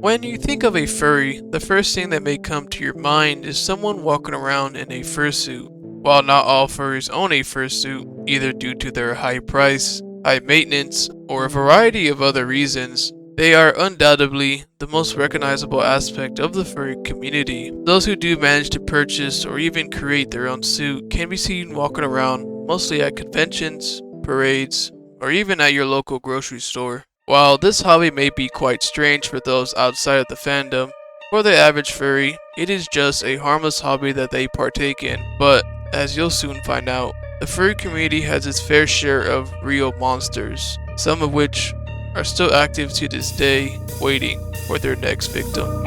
When you think of a furry, the first thing that may come to your mind is someone walking around in a fursuit. While not all furries own a fursuit, either due to their high price, high maintenance, or a variety of other reasons, they are undoubtedly the most recognizable aspect of the furry community. Those who do manage to purchase or even create their own suit can be seen walking around mostly at conventions, parades, or even at your local grocery store. While this hobby may be quite strange for those outside of the fandom, for the average furry, it is just a harmless hobby that they partake in. But, as you'll soon find out, the furry community has its fair share of real monsters, some of which are still active to this day, waiting for their next victim.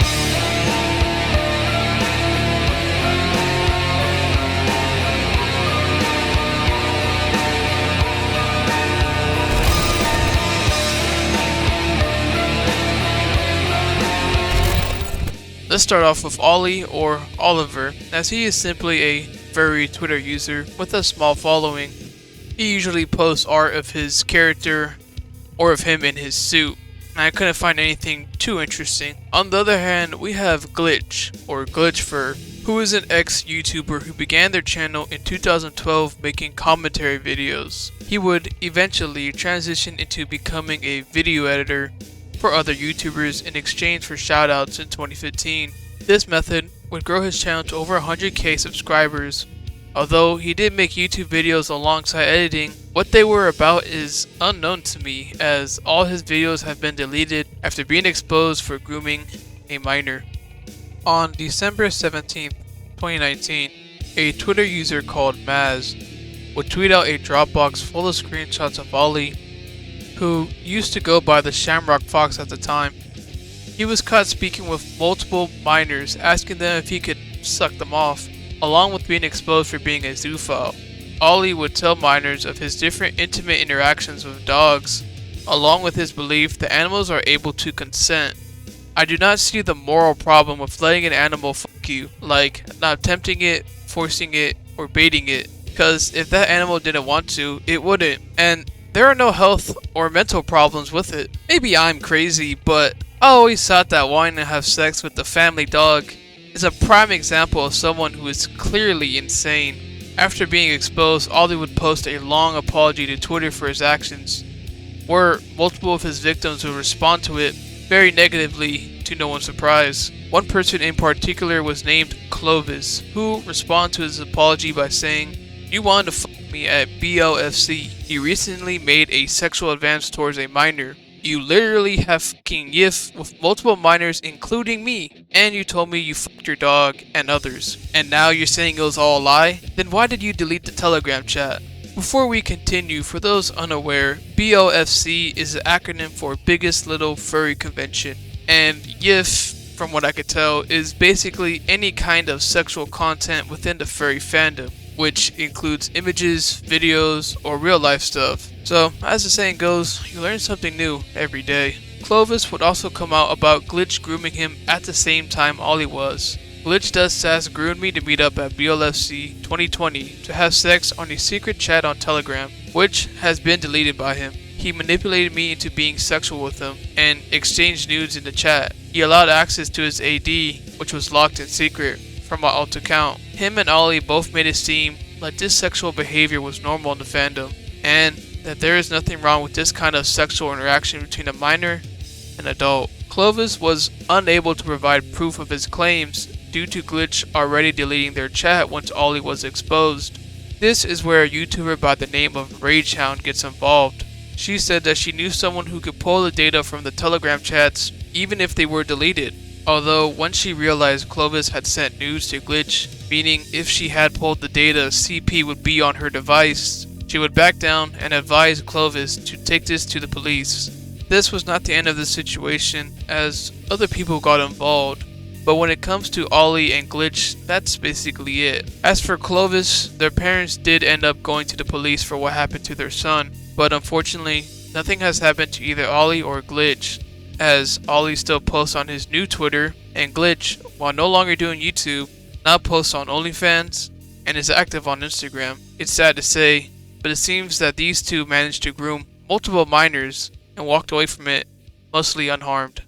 Let's start off with Oli or Oliver, as he is simply a furry Twitter user with a small following. He usually posts art of his character or of him in his suit, and I couldn't find anything too interesting. On the other hand, we have Glitch or Glitchfur, who is an ex-YouTuber who began their channel in 2012 making commentary videos. He would eventually transition into becoming a video editor for other YouTubers in exchange for shoutouts in 2015. This method would grow his channel to over 100k subscribers. Although he did make YouTube videos alongside editing, what they were about is unknown to me, as all his videos have been deleted after being exposed for grooming a minor. On December 17th, 2019, a Twitter user called Maz would tweet out a Dropbox full of screenshots of Oli, who used to go by the Shamrock Fox at the time. He was caught speaking with multiple minors, asking them if he could suck them off, along with being exposed for being a zoophile. Oli would tell minors of his different intimate interactions with dogs, along with his belief that animals are able to consent. I do not see the moral problem with letting an animal fuck you, like not tempting it, forcing it, or baiting it, because if that animal didn't want to, it wouldn't, and there are no health or mental problems with it. Maybe I'm crazy, but I always thought that wanting to have sex with the family dog is a prime example of someone who is clearly insane. After being exposed, Oli would post a long apology to Twitter for his actions, where multiple of his victims would respond to it very negatively, to no one's surprise. One person in particular was named Clovis, who responded to his apology by saying, "You wanted to fuck me at BLFC. You recently made a sexual advance towards a minor. You literally have fucking yiff with multiple minors including me, and you told me you fucked your dog and others. And now you're saying it was all a lie? Then why did you delete the Telegram chat?" Before we continue, for those unaware, BLFC is an acronym for Biggest Little Furry Convention, and yiff, from what I could tell, is basically any kind of sexual content within the furry fandom, which includes images, videos, or real life stuff. So, as the saying goes, you learn something new every day. Clovis would also come out about Glitch grooming him at the same time Oli was. Glitch does sass groomed me to meet up at BLFC 2020 to have sex on a secret chat on Telegram, which has been deleted by him. He manipulated me into being sexual with him and exchanged nudes in the chat. He allowed access to his AD, which was locked in secret, from my alt account. Him and Oli both made it seem like this sexual behavior was normal in the fandom, and that there is nothing wrong with this kind of sexual interaction between a minor and adult. Clovis was unable to provide proof of his claims due to Glitch already deleting their chat once Oli was exposed. This is where a YouTuber by the name of Ragehound gets involved. She said that she knew someone who could pull the data from the Telegram chats even if they were deleted. Although, once she realized Clovis had sent news to Glitch, meaning if she had pulled the data, CP would be on her device, she would back down and advise Clovis to take this to the police. This was not the end of the situation, as other people got involved, but when it comes to Oli and Glitch, that's basically it. As for Clovis, their parents did end up going to the police for what happened to their son, but unfortunately, nothing has happened to either Oli or Glitch, as Oli still posts on his new Twitter, and Glitch, while no longer doing YouTube, now posts on OnlyFans and is active on Instagram. It's sad to say, but it seems that these two managed to groom multiple minors and walked away from it mostly unharmed.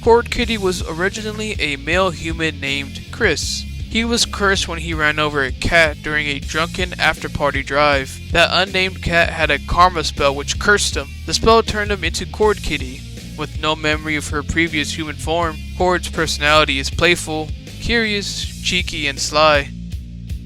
Khord Kitty was originally a male human named Chris. He was cursed when he ran over a cat during a drunken after-party drive. That unnamed cat had a karma spell which cursed him. The spell turned him into Khord Kitty. With no memory of her previous human form, Khord's personality is playful, curious, cheeky, and sly.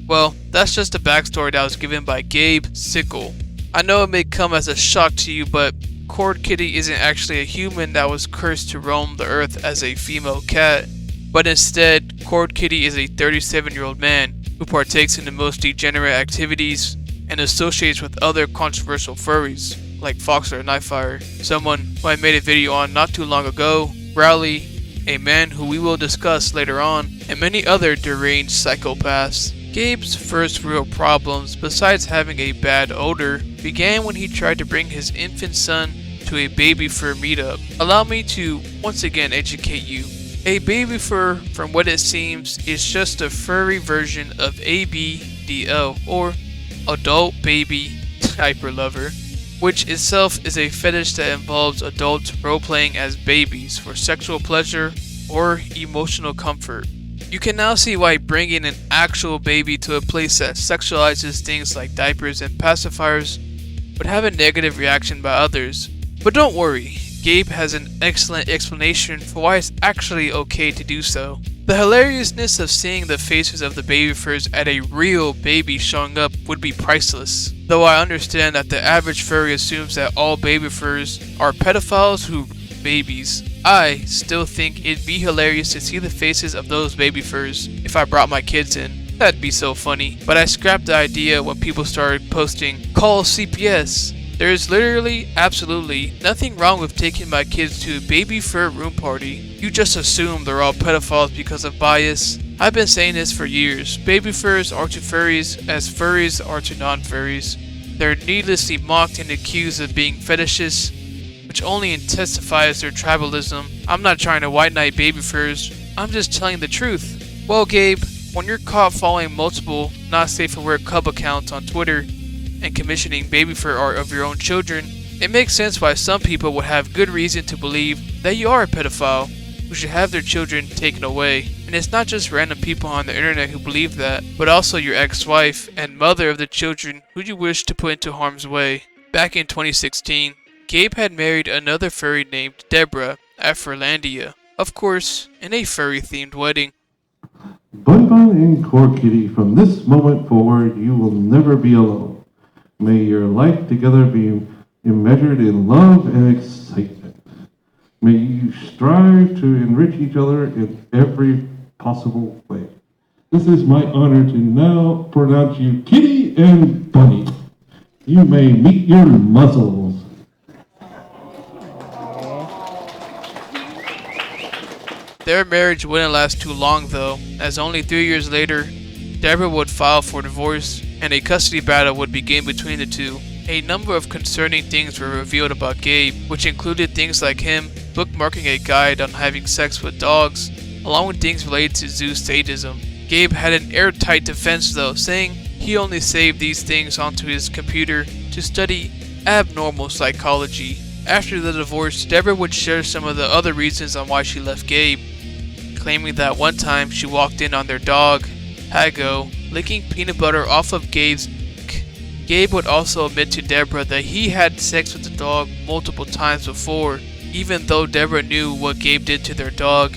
Well, that's just the backstory that was given by Gabe Sickle. I know it may come as a shock to you, but Khord Kitty isn't actually a human that was cursed to roam the earth as a female cat, but instead, Khord Kitty is a 37-year-old man who partakes in the most degenerate activities and associates with other controversial furries, like Foxer and Nightfire, someone who I made a video on not too long ago, Rowley, a man who we will discuss later on, and many other deranged psychopaths. Gabe's first real problems, besides having a bad odor, began when he tried to bring his infant son to a baby fur meetup. Allow me to once again educate you. A baby fur, from what it seems, is just a furry version of ABDL, or Adult Baby Diaper Lover, which itself is a fetish that involves adults role-playing as babies for sexual pleasure or emotional comfort. You can now see why bringing an actual baby to a place that sexualizes things like diapers and pacifiers would have a negative reaction by others. But don't worry, Gabe has an excellent explanation for why it's actually okay to do so. The hilariousness of seeing the faces of the baby furs at a real baby showing up would be priceless. Though I understand that the average furry assumes that all baby furs are pedophiles who babies, I still think it'd be hilarious to see the faces of those baby furs if I brought my kids in. That'd be so funny. But I scrapped the idea when people started posting, "Call CPS." There is literally, absolutely, nothing wrong with taking my kids to a baby fur room party. You just assume they're all pedophiles because of bias. I've been saying this for years. Baby furs are to furries as furries are to non-furries. They're needlessly mocked and accused of being fetishists, which only intensifies their tribalism. I'm not trying to white knight baby furs, I'm just telling the truth. Well, Gabe, when you're caught following multiple not safe for work cub accounts on Twitter and commissioning baby fur art of your own children, it makes sense why some people would have good reason to believe that you are a pedophile who should have their children taken away. And it's not just random people on the internet who believe that, but also your ex-wife and mother of the children who you wish to put into harm's way. Back in 2016, Gabe had married another furry named Deborah at Furlandia, of course, in a furry-themed wedding. Bye-bye and Khord Kitty, from this moment forward, you will never be alone. May your life together be measured in love and excitement. May you strive to enrich each other in every possible way. This is my honor to now pronounce you Kitty and Bunny. You may meet your muzzles. Their marriage wouldn't last too long though, as only 3 years later, Deborah would file for divorce and a custody battle would begin between the two. A number of concerning things were revealed about Gabe, which included things like him bookmarking a guide on having sex with dogs, along with things related to zoo sadism. Gabe had an airtight defense though, saying he only saved these things onto his computer to study abnormal psychology. After the divorce, Deborah would share some of the other reasons on why she left Gabe, claiming that one time she walked in on their dog, Hago, licking peanut butter off of Gabe's neck. Gabe would also admit to Deborah that he had sex with the dog multiple times before, even though Deborah knew what Gabe did to their dog.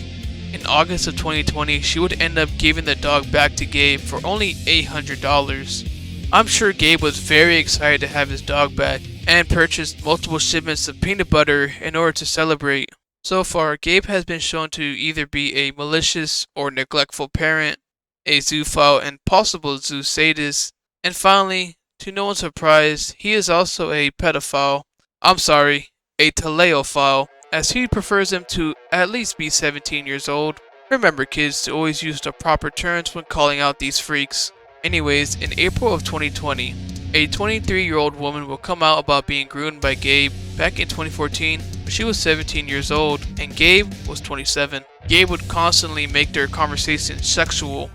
In August of 2020, she would end up giving the dog back to Gabe for only $800. I'm sure Gabe was very excited to have his dog back and purchased multiple shipments of peanut butter in order to celebrate. So far, Gabe has been shown to either be a malicious or neglectful parent, a zoophile and possible zoo sadist, and finally, to no one's surprise, he is also a pedophile. I'm sorry, a teleophile, as he prefers them to at least be 17 years old. Remember kids to always use the proper terms when calling out these freaks. Anyways, in April of 2020, a 23-year-old woman will come out about being groomed by Gabe. Back in 2014, she was 17 years old and Gabe was 27. Gabe would constantly make their conversation sexual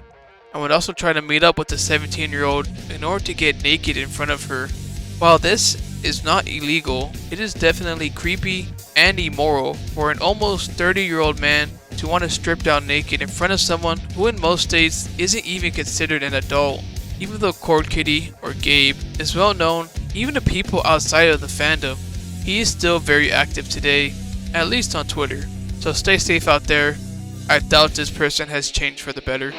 and would also try to meet up with the 17-year-old in order to get naked in front of her. While this is not illegal, it is definitely creepy and immoral for an almost 30-year-old man to want to strip down naked in front of someone who in most states isn't even considered an adult. Even though Khord Kitty, or Gabe, is well known even to people outside of the fandom, he is still very active today, at least on Twitter. So stay safe out there. I doubt this person has changed for the better.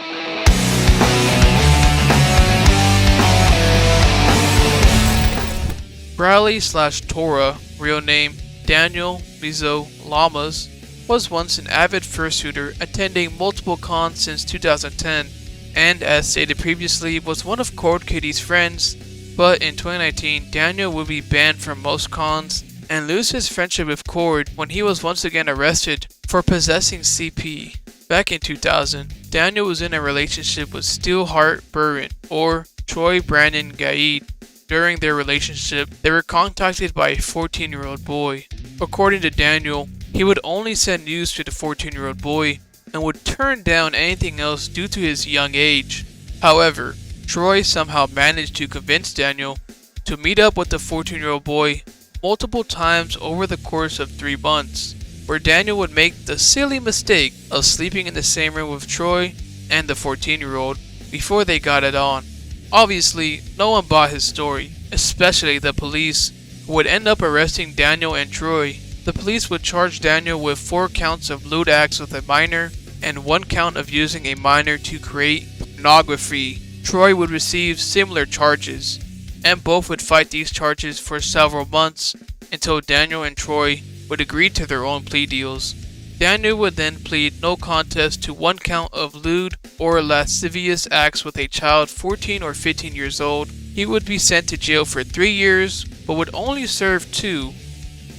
Bradley/Tora, real name Daniel Mizo Lamas, was once an avid fursuiter attending multiple cons since 2010, and as stated previously was one of Khord Kitty's friends, but in 2019 Daniel would be banned from most cons and lose his friendship with Khord when he was once again arrested for possessing CP. Back in 2000, Daniel was in a relationship with Steelheart Burren, or Troy Brandon Gaid. During their relationship, they were contacted by a 14-year-old boy. According to Daniel, he would only send news to the 14-year-old boy and would turn down anything else due to his young age. However, Troy somehow managed to convince Daniel to meet up with the 14-year-old boy multiple times over the course of 3 months, where Daniel would make the silly mistake of sleeping in the same room with Troy and the 14-year-old before they got it on. Obviously, no one bought his story, especially the police, who would end up arresting Daniel and Troy. The police would charge Daniel with 4 counts of lewd acts with a minor and 1 count of using a minor to create pornography. Troy would receive similar charges, and both would fight these charges for several months until Daniel and Troy would agree to their own plea deals. Daniel would then plead no contest to 1 count of lewd or lascivious acts with a child 14 or 15 years old. He would be sent to jail for 3 years, but would only serve 2,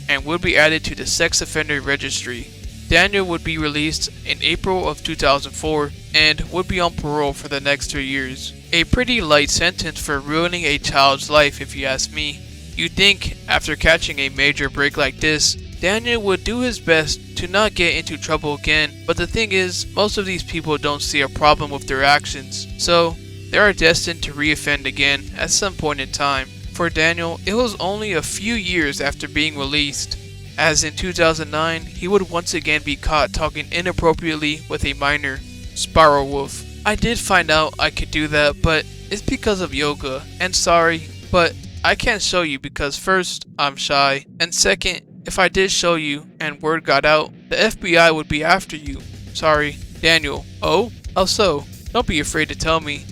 and would be added to the sex offender registry. Daniel would be released in April of 2004 and would be on parole for the next 3 years. A pretty light sentence for ruining a child's life, if you ask me. You'd think, after catching a major break like this, Daniel would do his best to not get into trouble again, but the thing is, most of these people don't see a problem with their actions, so they are destined to reoffend again at some point in time. For Daniel, it was only a few years after being released, as in 2009, he would once again be caught talking inappropriately with a minor, Spiral Wolf. I did find out I could do that, but it's because of yoga, and sorry, but I can't show you because first, I'm shy, and second, if I did show you and word got out, the FBI would be after you. Sorry. Daniel. Oh? How so? Don't be afraid to tell me.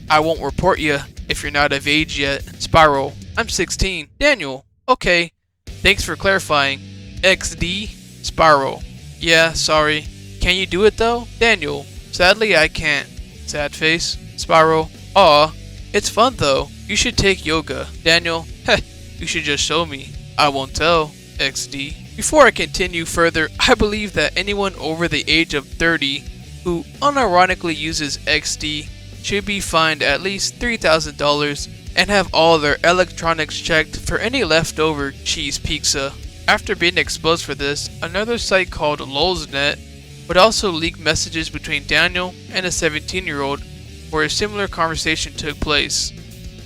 I won't report you if you're not of age yet. Spiral. I'm 16. Daniel. Okay. Thanks for clarifying. XD. Spiral. Yeah, sorry. Can you do it though? Daniel. Sadly, I can't. Sad face. Spiral. Aw. It's fun though. You should take yoga. Daniel. Heh. You should just show me. I won't tell. XD. Before I continue further, I believe that anyone over the age of 30 who unironically uses XD should be fined at least $3,000 and have all their electronics checked for any leftover cheese pizza. After being exposed for this, another site called LulzNet would also leak messages between Daniel and a 17-year-old where a similar conversation took place.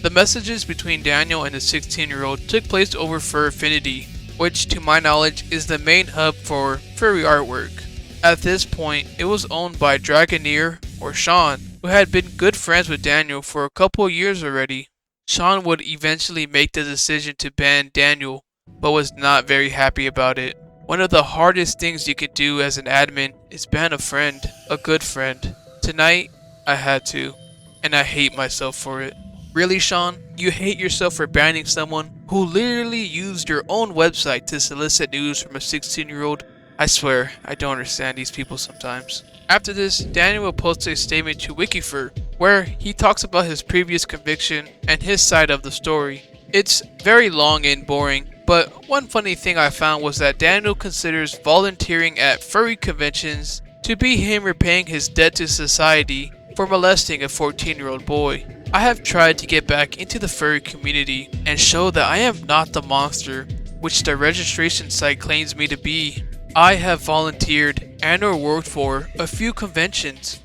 The messages between Daniel and the 16-year-old took place over Furfinity, which to my knowledge is the main hub for furry artwork. At this point, it was owned by Dragoneer, or Sean, who had been good friends with Daniel for a couple years already. Sean would eventually make the decision to ban Daniel, but was not very happy about it. One of the hardest things you could do as an admin is ban a friend, a good friend. Tonight, I had to, and I hate myself for it. Really, Sean? You hate yourself for banning someone who literally used your own website to solicit news from a 16-year-old? I swear, I don't understand these people sometimes. After this, Daniel will post a statement to Wikifur, where he talks about his previous conviction and his side of the story. It's very long and boring, but one funny thing I found was that Daniel considers volunteering at furry conventions to be him repaying his debt to society for molesting a 14-year-old boy. I have tried to get back into the furry community and show that I am not the monster which the registration site claims me to be. I have volunteered and or worked for a few conventions.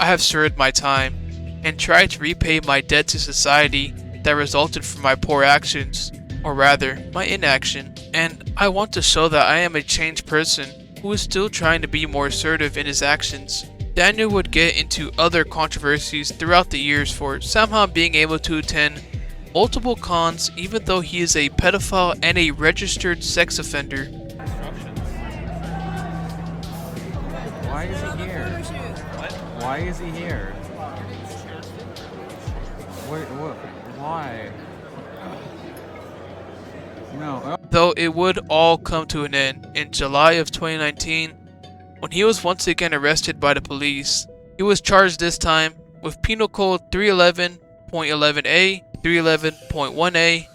I have served my time and tried to repay my debt to society that resulted from my poor actions. or rather, my inaction, and I want to show that I am a changed person who is still trying to be more assertive in his actions. Daniel would get into other controversies throughout the years for somehow being able to attend multiple cons even though he is a pedophile and a registered sex offender. Why is he here? What? Why is he here? What? Why? No. Though it would all come to an end in July of 2019 when he was once again arrested by the police. He was charged this time with Penal Code 311.11a, 311.1a,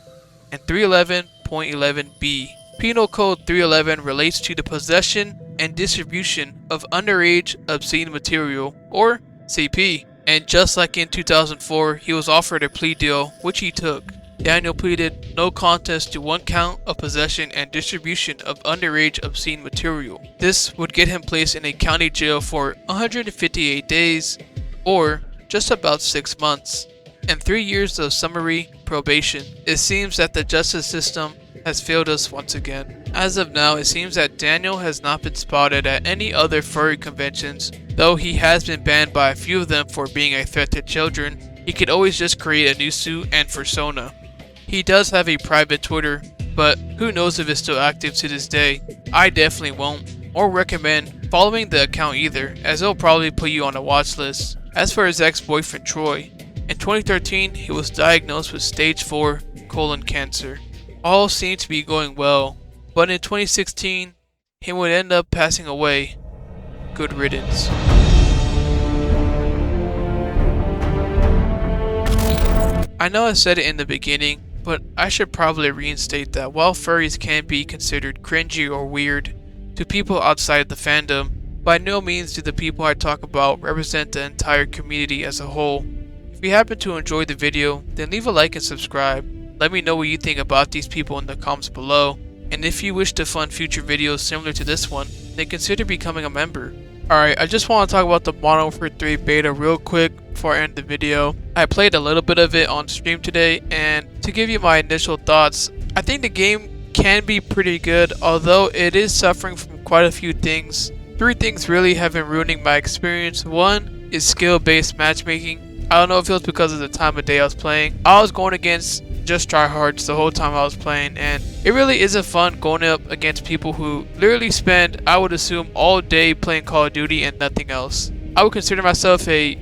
and 311.11b. Penal Code 311 relates to the possession and distribution of underage obscene material, or CP. And just like in 2004, he was offered a plea deal, which he took. Daniel pleaded no contest to one count of possession and distribution of underage obscene material. This would get him placed in a county jail for 158 days, or just about 6 months, and 3 years of summary probation. It seems that the justice system has failed us once again. As of now, it seems that Daniel has not been spotted at any other furry conventions, though he has been banned by a few of them for being a threat to children. He could always just create a new suit and persona. He does have a private Twitter, but who knows if it's still active to this day. I definitely won't, or recommend following the account either, as it'll probably put you on a watch list. As for his ex-boyfriend Troy, in 2013 he was diagnosed with stage 4 colon cancer. All seemed to be going well, but in 2016 he would end up passing away. Good riddance. I know I said it in the beginning, but I should probably reinstate that while furries can be considered cringy or weird to people outside the fandom, by no means do the people I talk about represent the entire community as a whole. If you happen to enjoy the video, then leave a like and subscribe. Let me know what you think about these people in the comments below, and if you wish to fund future videos similar to this one, then consider becoming a member. Alright, I just want to talk about the Modern Warfare 3 beta real quick before I end the video. I played a little bit of it on stream today, and to give you my initial thoughts, I think the game can be pretty good, although it is suffering from quite a few things. 3 things really have been ruining my experience. One is skill-based matchmaking. I don't know if it was because of the time of day I was playing. I was going against just tryhards the whole time I was playing, and it really isn't fun going up against people who literally spend, I would assume, all day playing Call of Duty and nothing else. I would consider myself a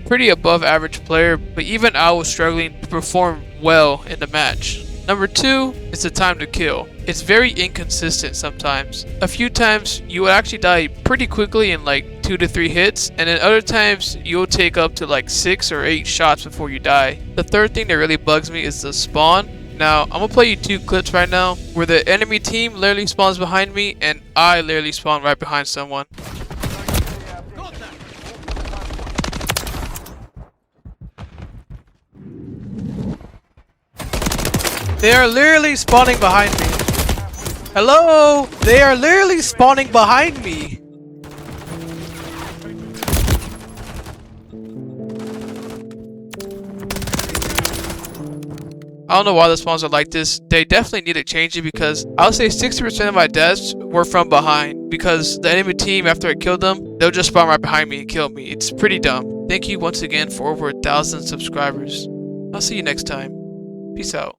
pretty above average player, but even I was struggling to perform well in the match. Number 2 is the time to kill. It's very inconsistent sometimes. A few times you will actually die pretty quickly in like 2 to 3 hits, and then other times you'll take up to like 6 or 8 shots before you die. The third thing that really bugs me is the spawn. Now, I'm gonna play you 2 clips right now where the enemy team literally spawns behind me and I literally spawn right behind someone. They are literally spawning behind me. Hello? They are literally spawning behind me. I don't know why the spawns are like this. They definitely need to change it because I'll say 60% of my deaths were from behind, because the enemy team, after I killed them, they'll just spawn right behind me and kill me. It's pretty dumb. Thank you once again for over 1,000 subscribers. I'll see you next time. Peace out.